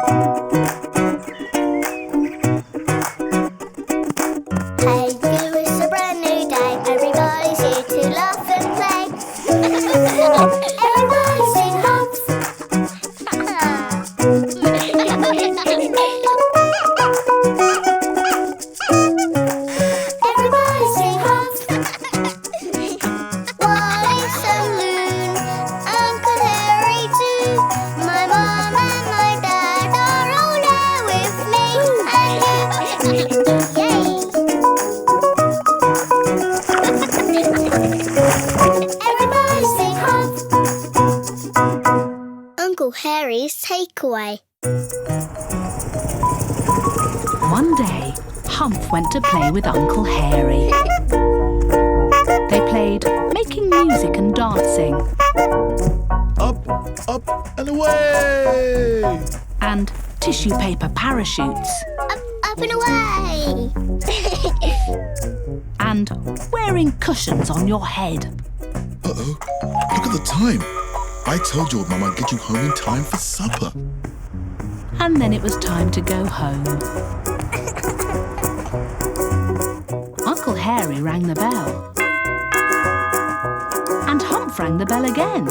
Hey, you, it's a brand new day. Everybody's here to laugh and play. Everybody sing Humf. Everybody sing Humf. Wally's Saloon, Uncle Harry too. My mom and my dad are all there with me. And you, yay! Everybody sing Humf. Uncle Harry's takeaway. One day, Humf went to play with Uncle Hairy. They played making music and dancing Up, up and away! and tissue paper parachutes Up and away! and wearing cushions on your head. Uh-oh, look at the time. I told your mum I'd get you home in time for supper. And then it was time to go home. Uncle Hairy rang the bell. And Humf rang the bell again.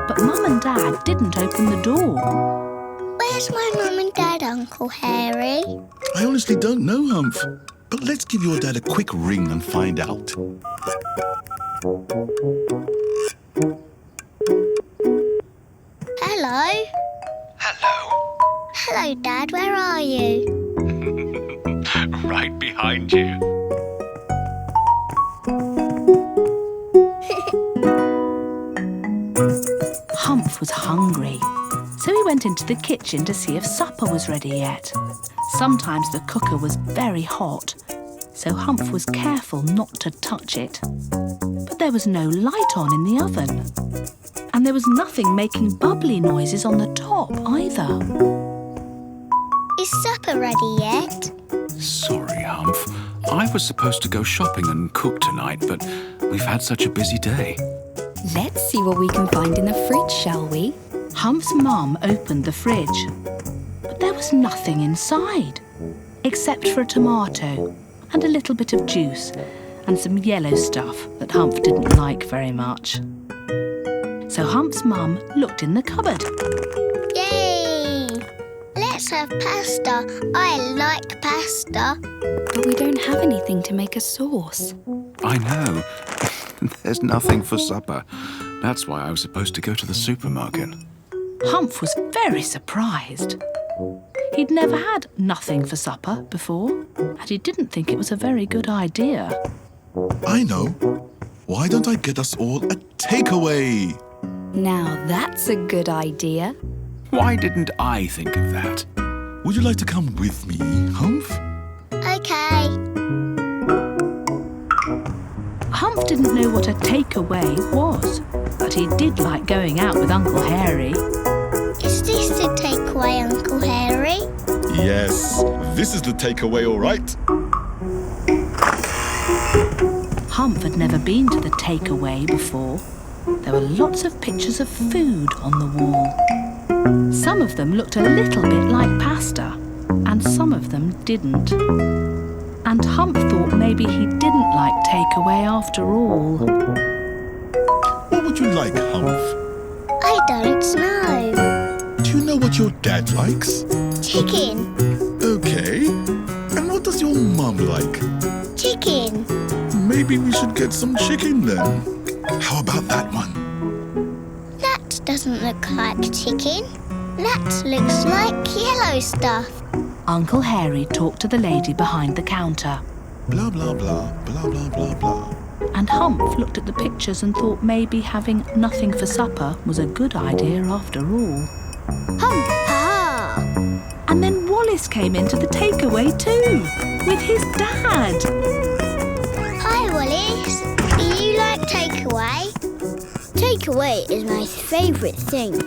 But Mum and Dad didn't open the door. Where's my mum and dad, Uncle Harry? I honestly don't know, Humf. But let's give your dad a quick ring and find out. Hello? Hello. Hello, Dad. Where are you? Right behind you. Humf was hungry, so he went into the kitchen to see if supper was ready yet. Sometimes the cooker was very hot, so Humf was careful not to touch it. But there was no light on in the oven, and there was nothing making bubbly noises on the top either. Is supper ready yet? Sorry, Humf. I was supposed to go shopping and cook tonight, but we've had such a busy day. Let's see what we can find in the fridge, shall we? Humf's mum opened the fridge, but there was nothing inside, except for a tomato and a little bit of juice and some yellow stuff that Humf didn't like very much. So Humf's mum looked in the cupboard. Yay! Let's have pasta. I like pasta. But we don't have anything to make a sauce. I know. There's nothing for supper. That's why I was supposed to go to the supermarket. Humf was very surprised. He'd never had nothing for supper before, and he didn't think it was a very good idea. I know. Why don't I get us all a takeaway? Now that's a good idea. Why didn't I think of that? Would you like to come with me, Humf? Okay. Humf didn't know what a takeaway was, but he did like going out with Uncle Hairy. Is this the takeaway, Uncle Harry? Yes, this is the takeaway, all right. Humf had never been to the takeaway before. There were lots of pictures of food on the wall. Some of them looked a little bit like pasta, and some of them didn't. And Humf thought maybe he didn't like takeaway after all. What would you like, Humf? I don't know. Do you know what your dad likes? Chicken. Okay. And what does your mum like? Chicken. Maybe we should get some chicken then. How about that one? That doesn't look like chicken. That looks like yellow stuff. Uncle Hairy talked to the lady behind the counter, Blah, blah, blah, blah, blah, blah, blah. and Humf looked at the pictures and thought maybe having nothing for supper was a good idea after all. Hump! Ha! And then Wallace came into the takeaway too, with his dad. Hi, Wallace. Do you like takeaway? Takeaway is my favourite thing.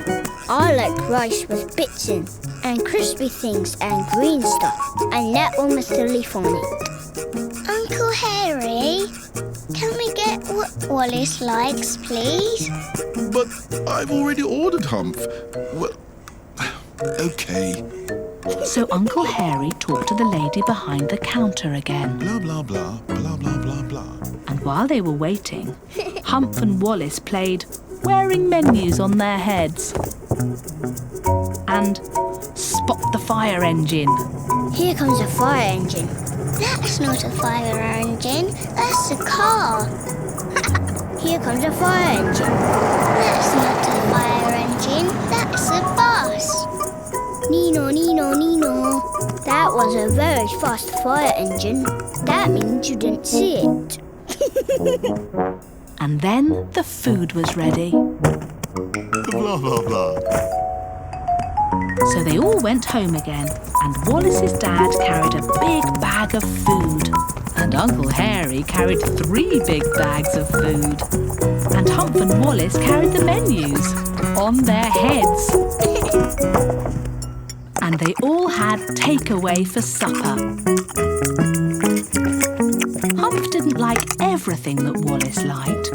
I like rice with bits in, and crispy things and green stuff, and that one with the leaf on it. Uncle Harry, can we get what Wallace likes, please? But I've already ordered, Humf. Well, Okay. So Uncle Hairy talked to the lady behind the counter again. Blah, blah, blah, blah, blah, blah, blah. And while they were waiting, Humf and Wallace played wearing menus on their heads and spot the fire engine. Here comes a fire engine. That's not a fire engine, that's a car. Here comes a fire engine. That's not a fire engine, that's a bus. Nino, Nino, Nino. That was a very fast fire engine. That means you didn't see it. And then the food was ready. Blah, blah, blah. So they all went home again, and Wallace's dad carried a big bag of food, and Uncle Hairy carried 3 big bags of food, and Humf and Wallace carried the menus on their heads. And they all had takeaway for supper. Humf didn't like everything that Wallace liked,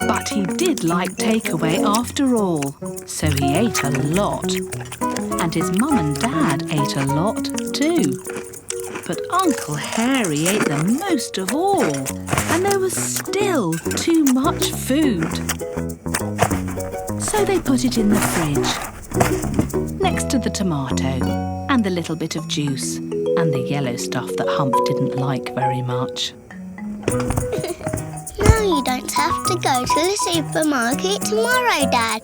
but he did like takeaway after all, so he ate a lot. And his mum and dad ate a lot too. But Uncle Hairy ate the most of all, and there was still too much food. So they put it in the fridge, next to the tomato and the little bit of juice and the yellow stuff that Humf didn't like very much. Now you don't have to go to the supermarket tomorrow, Dad.